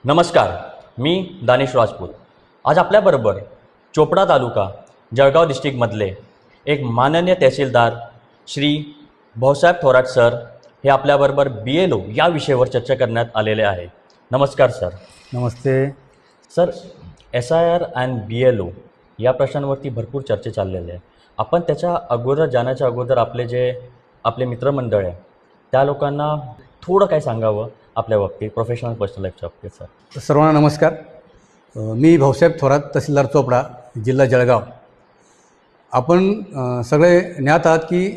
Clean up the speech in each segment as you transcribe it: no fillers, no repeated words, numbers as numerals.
नमस्कार, मी दानिश राजपूत. आज आपल्याबरोबर चोपडा तालुका जळगाव डिस्ट्रिक्टमधले एक माननीय तहसीलदार श्री भाऊसाहेब थोरात सर हे आपल्याबरोबर BLO या विषयावर चर्चा करण्यात आलेले आहे. नमस्कार sir. Namaste sir, SIR and BLO या प्रश्नांवरती भरपूर चर्चा चाललेली आहे. आपण त्याच्या अगोदर जाण्याच्या अगोदर आपले मित्रमंडळ आहे त्या लोकांना थोडं काय सांगावं आपल्या बाबतीत, प्रोफेशनल पर्सनल लाईफच्या बाबतीत. सर सर्वांना नमस्कार. मी भाऊसाहेब थोरात, तहसीलदार चोपडा, जिल्हा जळगाव. आपण सगळे ज्ञात आहात की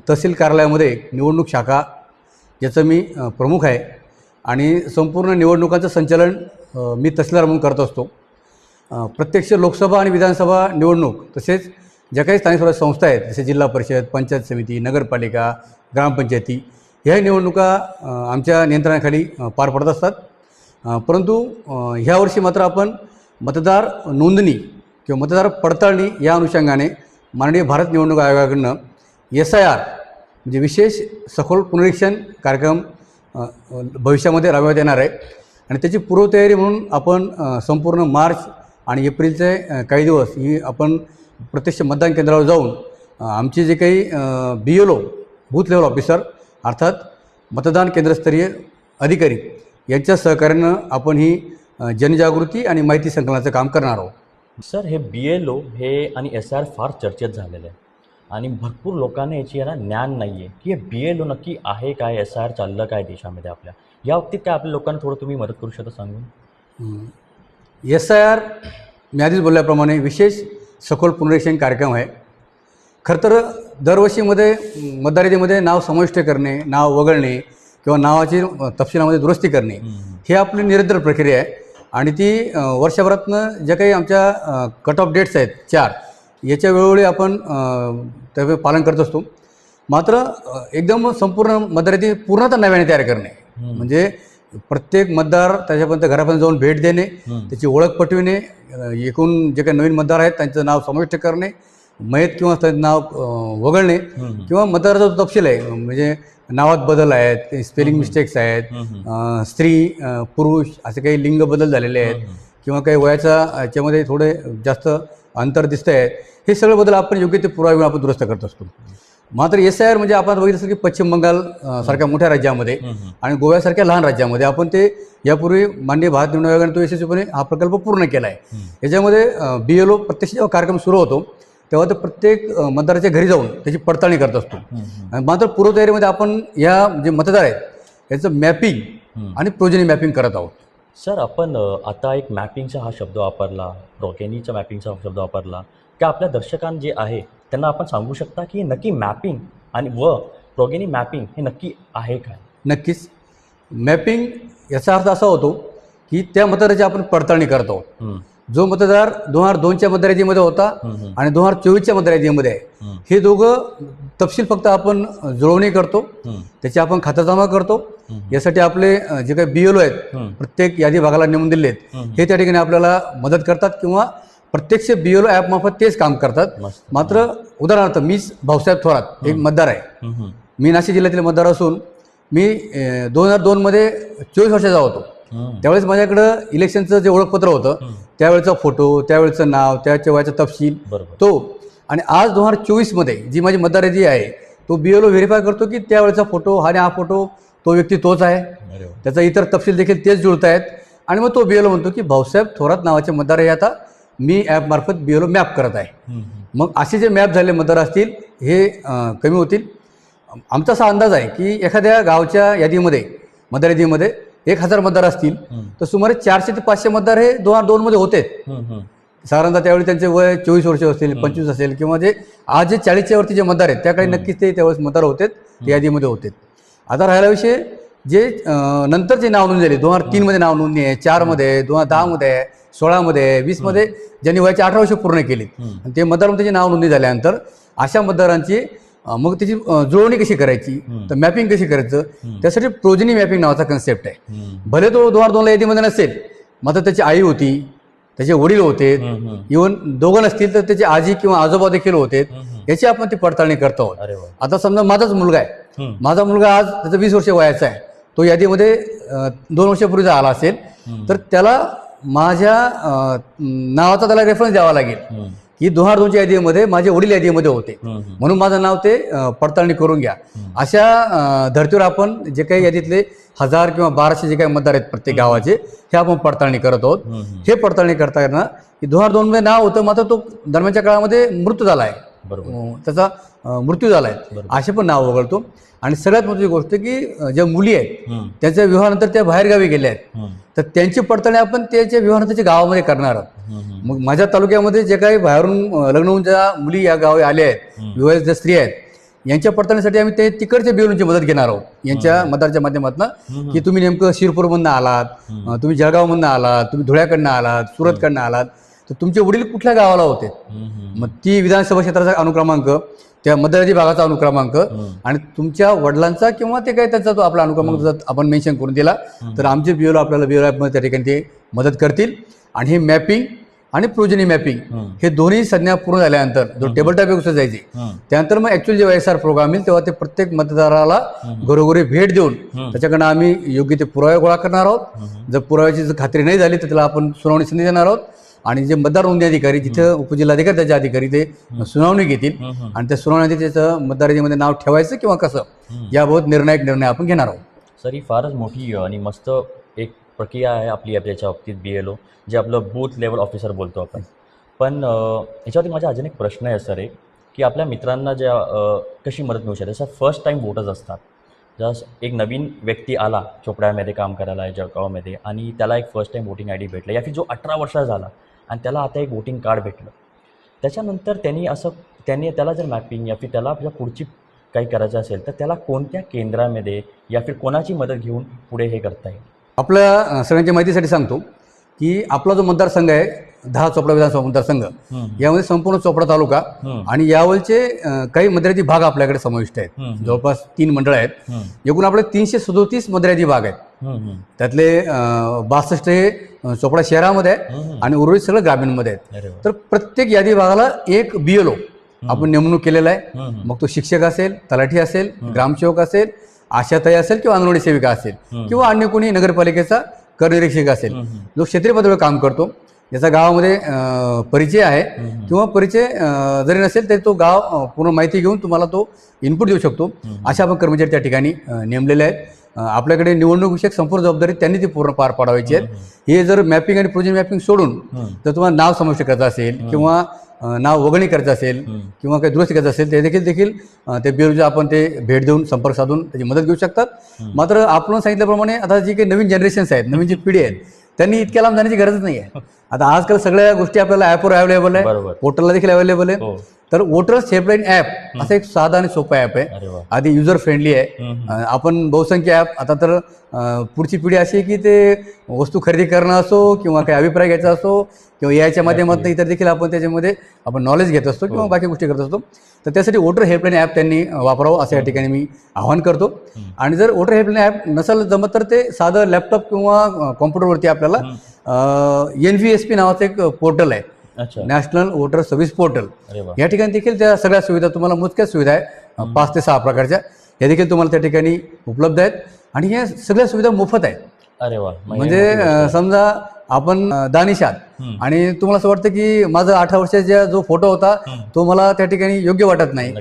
तहसील कार्यालयामध्ये निवडणूक शाखा ज्याचं मी प्रमुख आहे आणि संपूर्ण निवडणुकांचं संचालन मी तहसीलदार म्हणून करत असतो. प्रत्यक्ष लोकसभा आणि विधानसभा निवडणूक तसेच ज्या काही स्थानिक स्वराज्य संस्था आहेत जसे जिल्हा परिषद, पंचायत समिती, नगरपालिका, ग्रामपंचायती ह्या निवडणुका आमच्या नियंत्रणाखाली पार पडत असतात. परंतु ह्या वर्षी मात्र आपण मतदार नोंदणी किंवा मतदार पडताळणी या अनुषंगाने माननीय भारत निवडणूक आयोगाकडनं SIR म्हणजे विशेष सखोल पुनरीक्षण कार्यक्रम भविष्यामध्ये राबवण्यात येणार आहे आणि त्याची पूर्वतयारी म्हणून आपण संपूर्ण मार्च आणि एप्रिलचे काही दिवस ही आपण प्रत्यक्ष मतदान केंद्रावर जाऊन आमचे जे काही BLO बूथ लेवल ऑफिसर अर्थात मतदान केंद्रस्तरीय अधिकारी यांच्या सहकार्यानं आपण ही जनजागृती आणि माहिती संकलनाचं काम करणार आहोत. सर, हे BLO हे आणि SIR फार चर्चेत झालेलं आहे आणि भरपूर लोकांना याची ज्ञान नाही आहे की हे BLO नक्की आहे काय, SIR चाललं काय देशामध्ये आपल्या. या बाबतीत काय आपल्या लोकांना थोडं तुम्ही मदत करू शकता सांगून? SIR मी आधीच बोलल्याप्रमाणे विशेष सखोल पुनरीक्षण कार्यक्रम आहे. खरं तर दरवर्षीमध्ये मतदार यादीमध्ये नाव समाविष्ट करणे, नाव वगळणे किंवा नावाची तपशिलामध्ये दुरुस्ती करणे ही आपली निरंतर प्रक्रिया आहे आणि ती वर्षभरातनं ज्या काही आमच्या कट ऑफ डेट्स आहेत 4 याच्या वेळोवेळी आपण त्याचे पालन करत असतो. मात्र एकदम संपूर्ण मतदार यादी पूर्णतः नव्याने तयार करणे म्हणजे प्रत्येक मतदार त्याच्यापर्यंत घरापर्यंत जाऊन भेट देणे, त्याची ओळख पटविणे, एकूण जे काही नवीन मतदार आहेत त्यांचं नाव समाविष्ट करणे, मयत किंवा त्यांचं नाव वगळणे किंवा मतदाराचा जो तपशील आहे म्हणजे नावात बदल आहेत, स्पेलिंग मिस्टेक्स आहेत, स्त्री पुरुष असे काही लिंग बदल झालेले आहेत किंवा काही वयाच्या याच्यामध्ये थोडे जास्त अंतर दिसतं आहे, हे सगळे बदल आपण योग्य ते पुरावे आपण दुरुस्त करत असतो. मात्र SIR म्हणजे आपण बघितलं असेल की पश्चिम बंगाल सारख्या मोठ्या राज्यामध्ये आणि गोव्यासारख्या लहान राज्यामध्ये आपण ते यापूर्वी माननीय भारत निवडणूक आयोगाने तो यशस्वीपणे हा प्रकल्प पूर्ण केला आहे. याच्यामध्ये BLO प्रत्यक्ष जेव्हा कार्यक्रम सुरू होतो तेव्हा ते प्रत्येक मतदाराच्या घरी जाऊन त्याची पडताळणी करत असतो. मात्र पूर्वतयारीमध्ये आपण या जे मतदार आहेत याचं मॅपिंग आणि प्रोजेनी मॅपिंग करत आहोत. सर, आपण आता एक मॅपिंगचा हा शब्द वापरला, प्रोजेनीचा मॅपिंगचा शब्द वापरला की आपल्या दर्शकांना जे आहे त्यांना आपण सांगू शकता की नक्की मॅपिंग आणि प्रोजेनी मॅपिंग हे नक्की आहे काय? नक्कीच. मॅपिंग याचा अर्थ असा होतो की त्या मतदाराची आपण पडताळणी करत आहोत. जो मतदार 2002च्या मतदार यादीमध्ये होता आणि 2024च्या मतदार यादीमध्ये आहे हे दोघं तपशील फक्त आपण जुळवणी करतो, त्याची आपण खातरजमा करतो. यासाठी आपले जे काही BLO आहेत प्रत्येक यादी भागाला नेमून दिले आहेत हे त्या ठिकाणी आपल्याला मदत करतात किंवा प्रत्यक्ष BLO ॲपमार्फत तेच काम करतात. मात्र उदाहरणार्थ मीच भाऊसाहेब थोरात एक मतदार आहे. मी नाशिक जिल्ह्यातील मतदार असून मी 2002मध्ये 24 वर्षाचा होतो. त्यावेळेस माझ्याकडं इलेक्शनचं जे ओळखपत्र होतं त्यावेळेचा फोटो, त्यावेळेचं नाव, त्याच्या वयाचा तपशील तो आणि आज 2024मध्ये जी माझी मतदार यादी आहे तो BLO व्हेरीफाय करतो की त्यावेळेचा फोटो आणि हा फोटो तो व्यक्ती तोच आहे, त्याचा इतर तपशील देखील तेच जुळत आहेत आणि मग तो BLO म्हणतो की भाऊसाहेब थोरात नावाचे मतदार हे आता मी ॲपमार्फत BLO मॅप करत आहे. मग असे जे मॅप झालेले मतदार असतील हे कमी होतील. आमचा असा अंदाज आहे की एखाद्या गावच्या यादीमध्ये मतदार यादीमध्ये 1000 मतदार असतील तर सुमारे 400 ते 500 मतदार हे 2002मध्ये होते. साधारणतः त्यावेळी त्यांचे वय 24 वर्ष असेल, 25 असेल किंवा जे आज जे 40च्या वरती जे मतदार आहेत त्याकडे नक्कीच ते त्यावेळेस मतदार होते, ते यादीमध्ये होते. आता राहिला विषय जे नंतर जे नाव नोंदणी झाली 2003मध्ये नाव नोंदणी आहे, 4मध्ये, 2010मध्ये आहे, 16मध्ये, 20मध्ये ज्यांनी वयाची 18 वर्ष पूर्ण केली आणि ते मतदार त्याची नाव नोंदणी झाल्यानंतर अशा मतदारांची मग त्याची जुळवणी कशी करायची, तर मॅपिंग कशी करायचं त्यासाठी प्रोजेनी मॅपिंग नावाचा कन्सेप्ट आहे. भले तो 2002ला यादीमध्ये नसेल मात्र त्याची आई होती, त्याचे वडील होते, इव्हन दोघं नसतील तर त्याचे आजी किंवा आजोबा देखील होते, याची आपण ती पडताळणी करतो आहोत. आता समजा माझाच मुलगा आहे, माझा मुलगा आज त्याचं 20 वर्ष वयाचा आहे, तो यादीमध्ये 2 वर्षापूर्वीचा आला असेल तर त्याला माझ्या नावाचा त्याला रेफरन्स द्यावा लागेल की 2002च्या यादीमध्ये माझे वडील यादीमध्ये होते म्हणून माझं नाव ते पडताळणी करून घ्या. अशा धर्तीवर आपण जे काही यादीतले 1000 किंवा 1200 जे काही मतदार आहेत प्रत्येक गावाचे हे आपण पडताळणी करत आहोत. हे पडताळणी करताना की 2002 मध्ये नाव होतं मात्र तो दरम्यानच्या काळामध्ये मृत्यू झाला आहे, त्याचा मृत्यू झाला आहे असे पण नाव वगळतो. आणि सगळ्यात महत्त्वाची गोष्ट की ज्या मुली आहेत त्यांच्या विवाहानंतर त्या बाहेरगावी गेल्या आहेत तर त्यांची पडताळणी आपण त्याच्या विवाहानंतरच्या गावामध्ये करणार आहोत. मग माझ्या तालुक्यामध्ये जे काही बाहेरून लग्न होऊन ज्या मुली या गावी आल्या आहेत, विवाहित ज्या स्त्री आहेत, यांच्या पडताळणीसाठी आम्ही ते तिकडच्या बिओलची मदत घेणार आहोत यांच्या मतदाराच्या माध्यमातून की तुम्ही नेमकं शिरपूरमधनं आलात, तुम्ही जळगावमधनं आलात, तुम्ही धुळ्याकडनं आलात, सुरतकडनं आलात, तर तुमचे वडील कुठल्या गावाला होते. मग ती विधानसभा क्षेत्राचा अनुक्रमांक, त्या मतदाराची भागाचा अनुक्रमांक आणि तुमच्या वडिलांचा किंवा ते काही त्याचा तो आपला अनुक्रमांक जर आपण मेन्शन करून दिला तर आमचे बिओलो आपल्याला बिओलो ॲपमध्ये त्या ठिकाणी ते मदत करतील. आणि हे मॅपिंग आणि प्रोजनी मॅपिंग हे दोन्ही संज्ञा पूर्ण झाल्यानंतर जो टेबल टॉप व्यवस्था जायची त्यानंतर मग ऍक्च्युअली जेव्हा SR प्रोग्राम येईल तेव्हा ते प्रत्येक मतदाराला घरोघरी भेट देऊन त्याच्याकडनं आम्ही योग्य ते पुरावे गोळा करणार आहोत. जर पुराव्याची जर खात्री नाही झाली तर त्याला आपण सुनावणी संधी देणार आहोत. आणि जे मतदार नोंदणी अधिकारी जिथं उपजिल्हाधिकारी त्याचे अधिकारी ते सुनावणी घेतील आणि त्या सुनावणीमध्ये त्याचं मतदार यादीमध्ये नाव ठेवायचं किंवा कसं याबाबत निर्णायक निर्णय आपण घेणार आहोत. सर ही फारच मोठी आणि मस्त एक प्रक्रिया आहे आपली याच्या बाबतीत BLO जे आपलं बूथ लेवल ऑफिसर बोलतो आपण. पण याच्यावरती माझा अजून एक प्रश्न आहे सर की आपल्या मित्रांना ज्या कशी मदत मिळू शकते. सर फर्स्ट टाईम वोटर्स असतात, जस्ट एक नवीन व्यक्ती आला चोपड्यामध्ये काम करायला आहे जळगावमध्ये आणि त्याला एक फर्स्ट टाईम वोटिंग ID भेटलं या फिर जो 18 वर्षाचा झाला आणि त्याला आता एक वोटिंग कार्ड भेटलं, त्याच्यानंतर त्यांनी त्याला जर मॅपिंग या फिर त्याला पुढची काही करायचं असेल तर त्याला कोणत्या केंद्रामध्ये या फिर कोणाची मदत घेऊन पुढे हे करता येईल. आपल्या सगळ्यांच्या माहितीसाठी सांगतो की आपला जो मतदारसंघ आहे 10 चोपडा विधानसभा मतदारसंघ यामध्ये संपूर्ण चोपडा तालुका आणि यावलचे काही मतदाराची भाग आपल्याकडे समाविष्ट आहेत. जवळपास 3 मंडळ आहेत. एकूण आपले 337 मतदाराची भाग आहेत. त्यातले 62 हे चोपडा शहरामध्ये आहे आणि उर्वरित सगळं ग्रामीणमध्ये आहेत. तर प्रत्येक यादी भागाला एक BLO आपण नेमणूक केलेला आहे. मग तो शिक्षक असेल, तलाठी असेल, ग्रामसेवक असेल, आशाताई असेल किंवा अंगणवाडी सेविका असेल किंवा अन्य कोणी नगरपालिकेचा करनिरीक्षक असेल जो क्षेत्रीय पातळीवर काम करतो, ज्याचा गावामध्ये परिचय आहे किंवा परिचय जरी नसेल तरी तो गाव पूर्ण माहिती घेऊन तुम्हाला तो इनपुट देऊ शकतो. अशा आपण कर्मचारी त्या ठिकाणी नेमलेले आहेत. आपल्याकडे निवडणूक विषयक संपूर्ण जबाबदारी त्यांनी ती पूर्ण पार पाडायची आहे. हे जर मॅपिंग आणि प्रोजन मॅपिंग सोडून जर तुम्हाला नाव समाविष्ट करायचं असेल किंवा नाव वगळणी करायचं असेल किंवा काही दुरुस्ती करायचं असेल ते देखील ते BLOचे आपण ते भेट देऊन संपर्क साधून त्याची मदत घेऊ शकतात. मात्र आपण सांगितल्याप्रमाणे आता जी काही नवीन जनरेशन्स आहेत, नवीन जी पिढी आहेत त्यांनी इतक्या लांब जाण्याची गरजच नाही आहे. आता आजकाल सगळ्या गोष्टी आपल्याला ॲपवर अवेलेबल आहे, पोर्टलला देखील अवेलेबल आहे. तर वोटर्स हेल्पलाईन ॲप असं एक साधा आणि सोपं ॲप आहे. आधी युजर फ्रेंडली आहे. आपण बहुसंख्य ॲप आता तर पुढची पिढी अशी आहे की ते वस्तू खरेदी करणं असो किंवा काही अभिप्राय घ्यायचा असो किंवा याच्या माध्यमातून इतर देखील आपण त्याच्यामध्ये आपण नॉलेज घेत असतो किंवा बाकी गोष्टी करत असतो. तर त्यासाठी वोटर हेल्पलाईन ॲप त्यांनी वापरावं असं या ठिकाणी मी आवाहन करतो. आणि जर वोटर हेल्पलाईन ॲप नसेल जमत तर ते साधं लॅपटॉप किंवा कॉम्प्युटरवरती आपल्याला NVSP नावाचं एक पोर्टल आहे, नॅशनल वोटर सर्व्हिस पोर्टल. या ठिकाणी देखील त्या सगळ्या सुविधा तुम्हाला मोजक्याच सुविधा आहे 5 ते 6 प्रकारच्या या देखील तुम्हाला त्या ठिकाणी उपलब्ध आहेत आणि या सगळ्या सुविधा मोफत आहेत. अरे वा. म्हणजे समजा आपण दानिश आहात आणि तुम्हाला असं वाटतं की माझा 18 वर्षाचा जो फोटो होता तो मला त्या ठिकाणी योग्य वाटत नाही,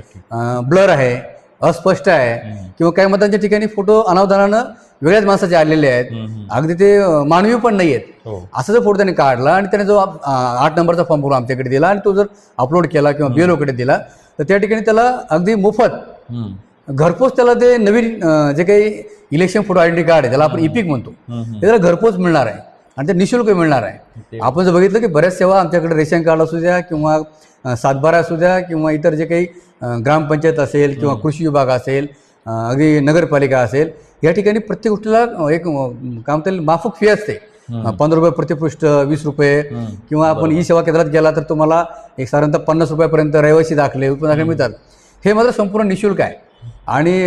ब्लर आहे, अस्पष्ट आहे किंवा काही मतांच्या ठिकाणी फोटो अनावधानानं वेगळ्याच माणसाचे आलेले आहेत, अगदी ते मानवी पण नाही आहेत, असं जर फोटो त्यांनी काढला आणि त्याने जो 8 नंबरचा फॉर्म भरून आमच्याकडे दिला आणि तो जर अपलोड केला किंवा BLOकडे दिला तर त्या ठिकाणी त्याला अगदी मोफत घरपोच त्याला ते नवीन जे काही इलेक्शन फोटो आयडेंटिटी कार्ड आहे त्याला आपण EPIC म्हणतो ते त्याला घरपोच मिळणार आहे आणि ते निःशुल्क मिळणार आहे. आपण जर बघितलं की बऱ्याच सेवा आमच्याकडे रेशन कार्ड असू द्या किंवा 7/12 असू द्या किंवा इतर जे काही ग्रामपंचायत असेल किंवा कृषी विभाग असेल, अगदी नगरपालिका असेल, या ठिकाणी प्रत्येक गोष्टीला एक काय म्हणता येईल माफक फी असते. 15 रुपये प्रतिपृष्ठ, 20 रुपये किंवा आपण सेवा केंद्रात गेला तर तुम्हाला एक साधारणतः 50 रुपयापर्यंत रहिवासी दाखले उत्पन्न दाखले मिळतात. हे मात्र संपूर्ण निःशुल्क आहे आणि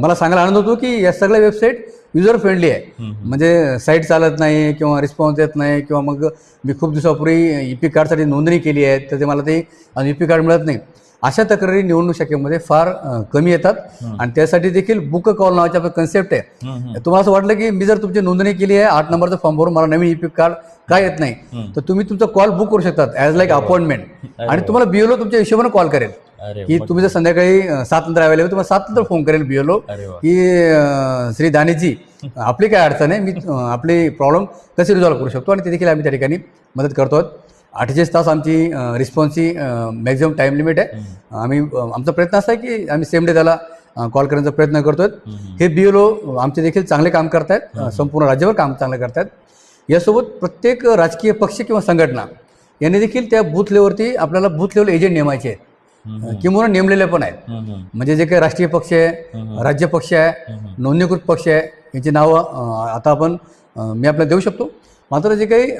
मला सांगायला आनंद होतो की या सगळ्या वेबसाईट युजर फ्रेंडली आहे. म्हणजे साईट चालत नाही किंवा रिस्पॉन्स येत नाही किंवा मग मी खूप दिवसापूर्वी EPIC कार्डसाठी नोंदणी केली आहे तर ते मला ते EPIC कार्ड मिळत नाही अशा तक्रारी निवडणूक शाखेमध्ये फार कमी येतात आणि त्यासाठी देखील बुक कॉल नावाची आपलं कन्सेप्ट आहे. तुम्हाला असं वाटलं की मी जर तुमची नोंदणी केली आहे 8 नंबरचा फॉर्म भरून मला नवीन ई-पीक कार्ड काय येत नाही, तर तुम्ही तुमचा कॉल बुक करू शकतात ॲज लाईक अपॉइंटमेंट आणि तुम्हाला बीएलओ तुमच्या हिशोबाने कॉल करेल की तुम्ही जर संध्याकाळी 7 नंतर अवेलेबल, तुम्हाला 7 नंतर फोन करेल बीएलओ की श्री दानेजी आपली काय अडचण आहे, मी आपली प्रॉब्लेम कशी रिझॉल्व्ह करू शकतो. आणि ते देखील आम्ही त्या ठिकाणी मदत करतो आहोत. 48 तास आमची रिस्पॉन्सची मॅक्झिमम टाईम लिमिट आहे. आम्ही आमचा प्रयत्न असा आहे की आम्ही सेम डे त्याला कॉल करण्याचा प्रयत्न करतोय. हे बीएलओ आमचे देखील चांगले काम करतायत, संपूर्ण राज्यावर काम चांगलं करतायत. यासोबत प्रत्येक राजकीय पक्ष किंवा संघटना यांनी देखील त्या बूथ लेवलवरती आपल्याला बूथ लेवल एजंट नेमायचे आहेत किंवा नेमलेले पण आहेत. म्हणजे जे काही राष्ट्रीय पक्ष आहे, राज्य पक्ष आहे, नोंदणीकृत पक्ष आहे, यांची नावं आता आपण मी आपल्याला देऊ शकतो. मात्र जे काही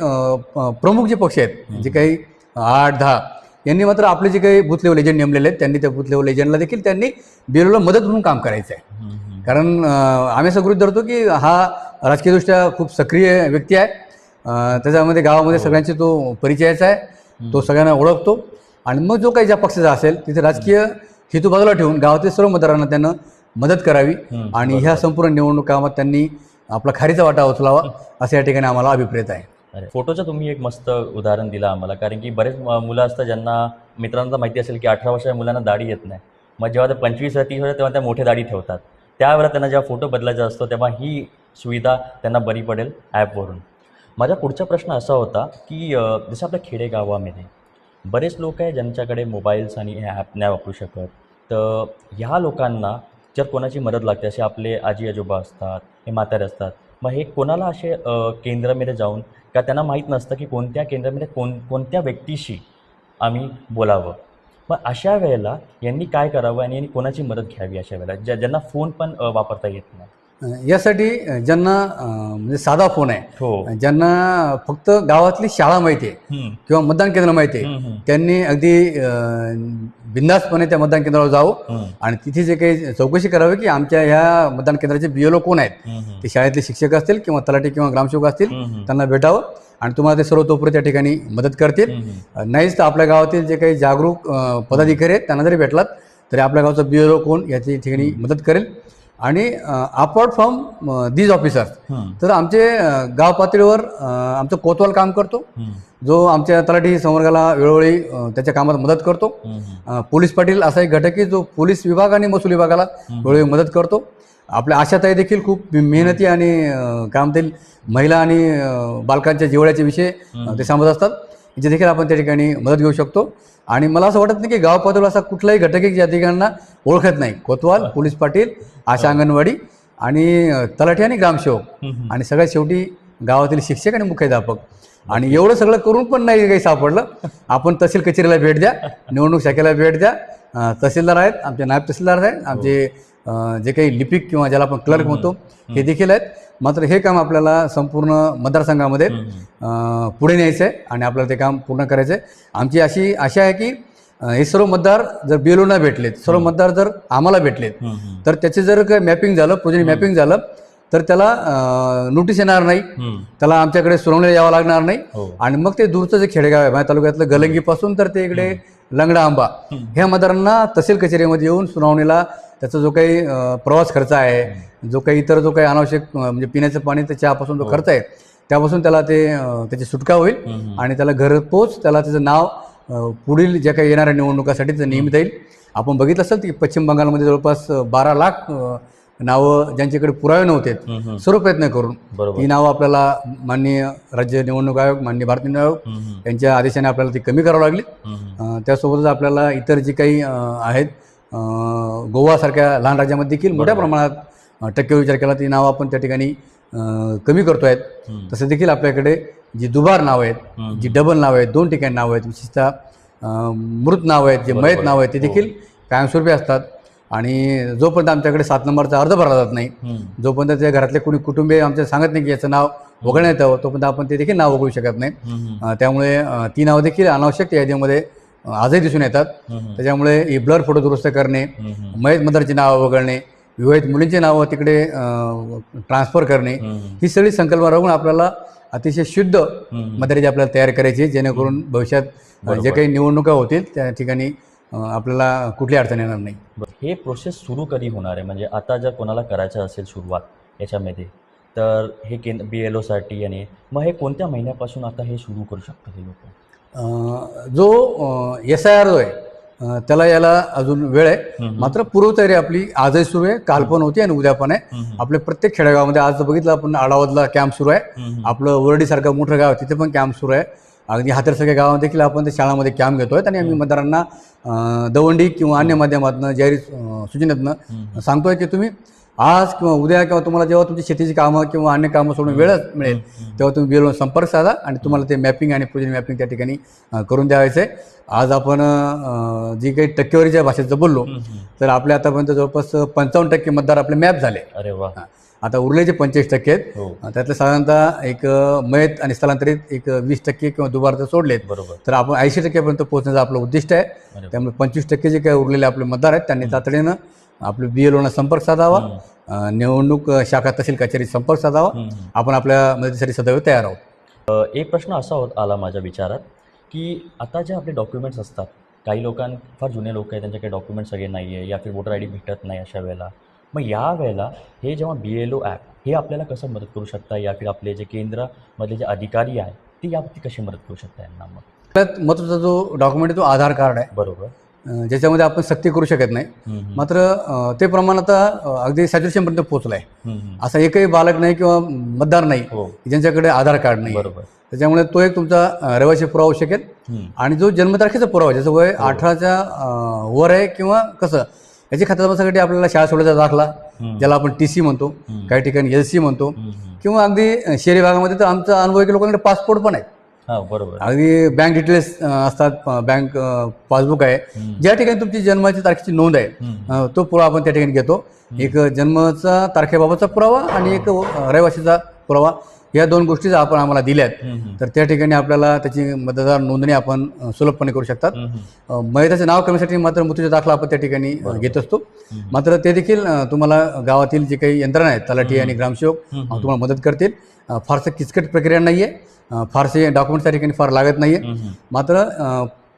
प्रमुख जे पक्ष आहेत, जे काही 8-10 यांनी मात्र आपले जे काही बूथ लेवल एजंट नेमलेले आहेत, त्यांनी त्या बूथ लेवल एजंटला देखील त्यांनी बीएलओला मदत म्हणून काम करायचं आहे. कारण आम्ही असं गृहीत धरतो की हा राजकीयदृष्ट्या खूप सक्रिय व्यक्ती आहे. त्याच्यामध्ये गावामध्ये सगळ्यांची तो परिचयाचा आहे, तो सगळ्यांना ओळखतो. आणि मग जो काही ज्या पक्षाचा असेल तिथे राजकीय हेतू बाजूला ठेवून गावातील सर्व मतदारांना त्यांना मदत करावी आणि ह्या संपूर्ण निवडणूक कामात त्यांनी आपला खारीचा वाटा उचलावा असं या ठिकाणी आम्हाला अभिप्रेत आहे. फोटोचं तुम्ही एक मस्त उदाहरण दिलं आम्हाला, कारण की बरेच मुलं असतात ज्यांना मित्रांना माहिती असेल की 18 वर्षाच्या मुलांना दाढी येत नाही. मग जेव्हा ते 25-30 वर्ष तेव्हा त्या मोठे दाढी ठेवतात, त्यावेळेला त्यांना जेव्हा फोटो बदलायचा असतो तेव्हा ही सुविधा त्यांना बरी पडेल ॲपवरून. माझा पुढचा प्रश्न असा होता की जसं आपल्या खेडेगावामध्ये बरेच लोक आहे ज्यांच्याकडे मोबाईल्स आणि हे ॲप नाही वापरू शकत, तर ह्या लोकांना जर कोणाची मदत लागते, असे आपले आजी आजोबा असतात, हे म्हातारे असतात, मग हे कोणाला असे केंद्रामध्ये जाऊन का त्यांना माहीत नसतं की कोणत्या केंद्रामध्ये कोणत्या व्यक्तीशी आम्ही बोलावं, मग अशा वेळेला यांनी काय करावं आणि यांनी कोणाची मदत घ्यावी अशा वेळेला ज्यांना फोन पण वापरता येत नाही? यासाठी ज्यांना म्हणजे साधा फोन आहे, ज्यांना फक्त गावातली शाळा माहिती आहे किंवा मतदान केंद्र माहिती आहे, त्यांनी अगदी बिंदासपणे त्या मतदान केंद्रावर जावं आणि तिथे जे काही चौकशी करावी की आमच्या ह्या मतदान केंद्राचे बीएलओ कोण आहेत, ते शाळेतले शिक्षक असतील किंवा तलाठी किंवा ग्रामसेवक असतील, त्यांना भेटावं आणि तुम्हाला ते सर्वतोपरी त्या ठिकाणी मदत करतील. नाहीच तर आपल्या गावातील जे काही जागरूक पदाधिकारी आहेत त्यांना जरी भेटलात तरी आपल्या गावचा बीएलओ कोण याची ठिकाणी मदत करेल. आणि अपार्ट फ्रॉम दीज ऑफिसर्स तर आमचे गाव पातळीवर आमचं कोतवाल काम करतो, जो आमच्या तलाठी संवर्गाला वेळोवेळी त्याच्या कामात मदत करतो. पोलीस पाटील असा एक घटक आहे जो पोलीस विभाग आणि महसूल विभागाला वेळोवेळी मदत करतो. आपल्या आशाताई देखील खूप मेहनती आणि काय म्हणतील महिला आणि बालकांच्या जिव्हाळ्याचे विषय ते सांगत असतात, जे देखील आपण त्या ठिकाणी मदत घेऊ शकतो. आणि मला असं वाटत नाही की गाव पातळीवर असा कुठलाही घटक आहे ज्या ठिकाणांना ओळखत नाही. कोतवाल, पोलीस पाटील, आशा अंगणवाडी आणि तलाठी आणि ग्रामसेवक आणि सगळ्यात शेवटी गावातील शिक्षक आणि मुख्याध्यापक. आणि एवढं सगळं करून पण नाही काही सापडलं, आपण तहसील कचेरीला भेट द्या, निवडणूक शाखेला भेट द्या, तहसीलदार आहेत, आमचे नायब तहसीलदार आहेत, आमचे जे काही लिपिक किंवा ज्याला आपण क्लर्क म्हणतो हे देखील आहेत. मात्र हे काम आपल्याला संपूर्ण मतदारसंघामध्ये पुढे न्यायचं आहे आणि आपल्याला ते काम पूर्ण करायचं आहे. आमची अशी आशा आहे की हे सर्व मतदार जर बीएलओना भेटलेत, सर्व मतदार जर आम्हाला भेटलेत, तर त्याचे जर काही मॅपिंग झालं, प्रोजेक्ट मॅपिंग झालं, तर त्याला नोटीस येणार नाही, त्याला आमच्याकडे सुनावणीला यावं लागणार नाही. आणि मग ते दूरचं जे खेडेगाव आहे माझ्या तालुक्यातलं गलंगीपासून तर ते इकडे लंगडा आंबा ह्या मतदारांना तहसील कचेरीमध्ये येऊन सुनावणीला त्याचा जो काही प्रवास खर्च आहे, जो काही इतर जो काही अनावश्यक म्हणजे पिण्याचं पाणी ते चहापासून जो खर्च आहे त्यापासून त्याला त्याची सुटका होईल आणि त्याला घरपोच त्याला त्याचं नाव पुढील ज्या काही येणाऱ्या निवडणुकासाठी ते नियमित येईल. आपण बघितलं असेल की पश्चिम बंगालमध्ये जवळपास 12 लाख नावं ज्यांच्याकडे पुरावे नव्हते, सर्व प्रयत्न करून ही नावं आपल्याला माननीय राज्य निवडणूक आयोग, माननीय भारतीय निवडणूक आयोग यांच्या आदेशाने आपल्याला ती कमी करावी लागली. त्यासोबतच आपल्याला इतर जी काही आहेत गोवासारख्या लहान राज्यामध्ये देखील मोठ्या प्रमाणात टक्के विचार केला ती नावं आपण त्या ठिकाणी कमी करतो आहेत. तसं देखील आपल्याकडे जी दुबार नावं आहेत, जी डबल नावं आहेत, 2 ठिकाणी नावं आहेत, विशेषतः मृत नावं आहेत, जे मयत नावं आहेत ते देखील कायमस्वरूपी असतात. आणि जोपर्यंत आमच्याकडे 7 नंबरचा अर्ज भरला जात नाही, जोपर्यंत त्या घरातले कोणी कुटुंबीय आमच्या सांगत नाही की याचं नाव वगळण्यात यावं, तोपर्यंत आपण ते देखील नाव वगळू शकत नाही. त्यामुळे ती नावं देखील अनावश्यक यादीमध्ये आजही दिसून येतात. त्याच्यामुळे ही ब्लर फोटो दुरुस्त करणे, मयत मतदाराची नावं वगळणे, विवाहित मुलींची नावं तिकडे ट्रान्सफर करणे, ही सगळी संकल्पना राहून आपल्याला अतिशय शुद्ध मतदाराची आपल्याला तयार करायची, जेणेकरून भविष्यात जे काही निवडणुका होतील त्या ठिकाणी आपल्याला कुठली अडचण येणार नाही. हे प्रोसेस सुरू कधी होणार आहे? म्हणजे आता जर कोणाला करायचं असेल सुरुवात याच्यामध्ये, तर हे BLOसाठी आणि मग हे कोणत्या महिन्यापासून आता हे सुरू करू शकतात हे लोक? जो SIR जो आहे त्याला याला अजून वेळ आहे. मात्र पूर्वतयारी आपली आजही सुरू आहे, काल पण होती आणि उद्या पण आहे. आपल्या प्रत्येक खेडेगावामध्ये आज बघितलं आपण आडावतला कॅम्प सुरू आहे. आपलं वरडीसारखं मोठं गाव तिथे पण कॅम्प सुरू आहे. अगदी हातेरसारख्या गावात देखील आपण ते शाळामध्ये कॅम्प घेतोय आणि आम्ही मतदारांना दवंडी किंवा अन्य माध्यमातून जाहीर सूचनेतनं सांगतोय की तुम्ही आज किंवा उद्या किंवा तुम्हाला जेव्हा तुमची शेतीची कामं किंवा अन्य कामं सोडून वेळच मिळेल तेव्हा तुम्ही BLO संपर्क साधा आणि तुम्हाला ते मॅपिंग आणि प्रोजेक्ट मॅपिंग त्या ठिकाणी करून द्यायचं आहे. आज आपण जी काही टक्केवारीच्या भाषेचं बोललो तर आपल्या आतापर्यंत जवळपास 55% मतदार आपले मॅप झाले. अरे वा. आता उरले जे 45% आहेत त्यातले साधारणतः एक मयत आणि स्थलांतरित एक 20% किंवा दुबार जर सोडलेत बरोबर, तर आपण 80% पोहोचण्याचं आपलं उद्दिष्ट आहे. त्यामुळे 25% जे काही उरलेले आपले मतदार आहेत त्यांनी तातडीनं आपल्या BLOना संपर्क साधावा, निवडणूक शाखा तहसील कचेरी संपर्क साधावा. आपण आपल्या मदतीसाठी सदैव तयार आहोत. एक प्रश्न असा आला माझ्या विचारात की आता जे आपले डॉक्युमेंट्स असतात, काही लोकांना फार जुने लोक आहेत त्यांच्याकडे डॉक्युमेंट्स सगळे नाही आहे या फिर वोटर ID भेटत नाही अशा वेळेला, मग या वेळेला हे जेव्हा BLO ॲप हे आपल्याला कसं मदत करू शकता या फिर आपले जे केंद्रामधले जे अधिकारी आहेत ते याबाबतीत कशी मदत करू शकता यांना? मग सगळ्यात महत्त्वाचा जो डॉक्युमेंट आहे तो आधार कार्ड आहे. बरोबर, ज्याच्यामध्ये आपण सक्ती करू शकत नाही. मात्र ते प्रमाण आता अगदी सॅच्युरेशनपर्यंत पोहोचलं आहे. असा एकही बालक नाही किंवा मतदार नाही ज्यांच्याकडे आधार कार्ड नाही. बरोबर, त्याच्यामुळे तो एक तुमचा रहिवासी पुरावा होऊ शकेल. आणि जो जन्मतारखेचा पुरावा ज्याचं वय 18च्या वर आहे किंवा कसं याची खात्यासाठी आपल्याला शाळा सोडायचा दाखला ज्याला आपण TC म्हणतो, काही ठिकाणी LC म्हणतो, किंवा अगदी शहरी भागामध्ये तर आमचा अनुभव आहे की लोकांकडे पासपोर्ट पण आहे. बरोबर, अगदी बँक डिटेल्स असतात, बँक पासबुक आहे, ज्या ठिकाणी तुमची जन्माची तारखेची नोंद आहे तो पुरावा आपण त्या ठिकाणी घेतो. एक जन्माचा तारखेबाबतचा पुरावा आणि एक रहिवासीचा पुरावा, या दोन गोष्टी आपण आम्हाला दिल्यात तर त्या ठिकाणी आपल्याला त्याची मतदार नोंदणी आपण सुलभपणे करू शकतात. मयताचे नाव करण्यासाठी मात्र मृत्यूचा दाखला आपण त्या ठिकाणी घेत असतो. मात्र ते देखील तुम्हाला गावातील जे काही यंत्रणा आहेत, तलाठी आणि ग्रामसेवक तुम्हाला मदत करतील. फारसं किचकट प्रक्रिया नाही आहे, फारसे डॉक्युमेंट्स त्या ठिकाणी फार लागत नाही आहे. मात्र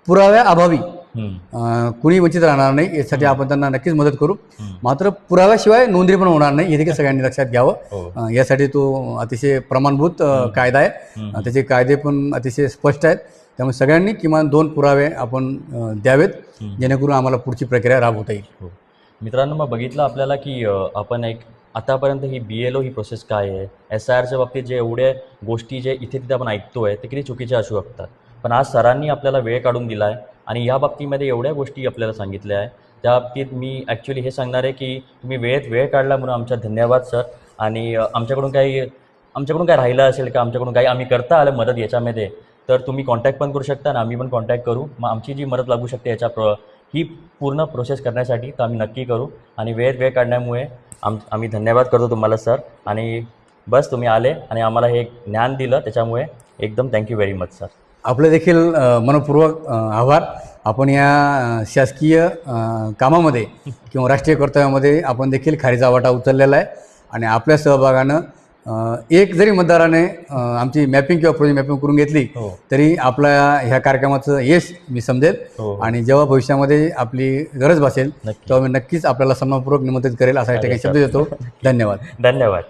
पुराव्या अभावी कुणी वंचित राहणार नाही यासाठी आपण त्यांना नक्कीच मदत करू. मात्र पुराव्याशिवाय नोंदणी पण होणार नाही हे देखील सगळ्यांनी लक्षात घ्यावं. यासाठी तो अतिशय प्रमाणभूत कायदा आहे, त्याचे कायदे पण अतिशय स्पष्ट आहेत. त्यामुळे सगळ्यांनी किमान 2 पुरावे आपण द्यावेत जेणेकरून आम्हाला पुढची प्रक्रिया राबवता येईल. मित्रांनो, मग बघितलं आपल्याला की आपण एक आतापर्यंत ही BLO ही प्रोसेस काय आहे, SIRच्या बाबतीत जे एवढ्या गोष्टी जे इथे तिथे आपण ऐकतोय ते किती चुकीचे असू शकतात, पण आज सरांनी आपल्याला वेळ काढून दिला आहे आणि या बाबतीमध्ये एवढ्या गोष्टी आपल्याला सांगितल्या आहे. त्या बाबतीत मी ॲक्च्युली हे सांगणार आहे की तुम्ही वेळ काढला म्हणून आमचा धन्यवाद सर. आणि आमच्याकडून काय राहिलं असेल का, आमच्याकडून काही आम्ही करता आलं मदत याच्यामध्ये तर तुम्ही कॉन्टॅक्ट पण करू शकता आणि आम्ही पण कॉन्टॅक्ट करू. मग आमची जी मदत लागू शकते ही पूर्ण प्रोसेस करण्यासाठी तर आम्ही नक्की करू. आणि वेळ काढण्यामुळे आम्ही धन्यवाद करतो तुम्हाला सर. आणि बस तुम्ही आले आणि आम्हाला हे ज्ञान दिलं त्याच्यामुळे एकदम थँक्यू व्हेरी मच सर. आपले देखील मनपूर्वक आभार. आपण या शासकीय कामामध्ये किंवा राष्ट्रीय कर्तव्यामध्ये आपण देखील खारीचा वाटा उचललेला आहे आणि आपल्या सहभागानं एक जरी मतदाराने आमची मॅपिंग किंवा प्रोजेक्ट मॅपिंग करून घेतली तरी आपल्या ह्या कार्यक्रमाचं यश मी समजेल. आणि जेव्हा भविष्यामध्ये आपली गरज भासेल तेव्हा मी नक्कीच आपल्याला सन्मानपूर्वक निमंत्रित करेल असा या ठिकाणी शब्द देतो. धन्यवाद.